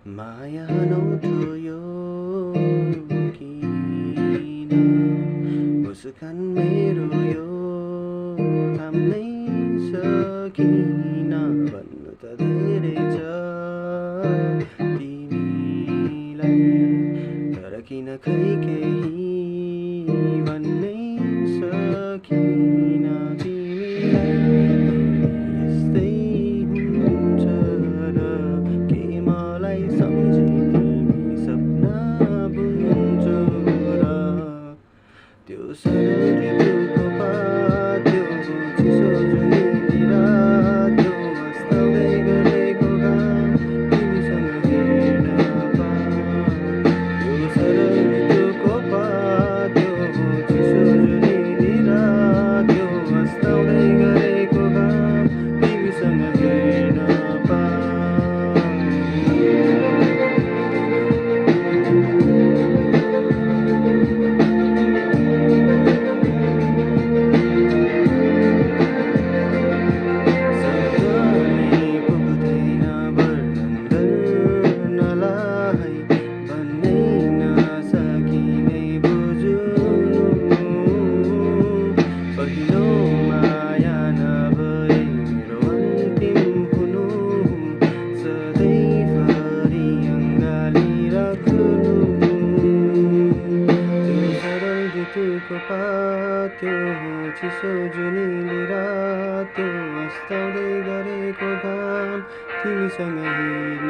माया अनौठो यो किन मुस्कान मेरो यो थाम्नै सकिन भन्नु त धेरै छ तिमीलाई तर किन खै केही भन्नै सकिन तिमीलाई यस्तै हुन्छ र के मलाई सम्झी तिमी सपना बुन्छौ र त्यो सरल ऋतुको पात त्यो चिसो जुनेली रात त्यो अस्ताउँदै गरेको घाम तिमीसँग हेर्न त्यो सरल ऋतुको पात त्यो चिसो जुनेली रात त्यो अस्ताउँदै गरेको घाम तिमीसँग हेर्न शब्दले पुग्दैन वर्णन गर्नलाई भन्नै नसकिने बुझ्नु पहिलो माया नभए मेरो अन्तिम हुनु सधैँभरि अँगाली राख्नु त्यो सरल ऋतुको पात त्यो चिसो जुनेली रात त्यो अस्ताउँदै गरेको घाम तिमीसँग हेर्न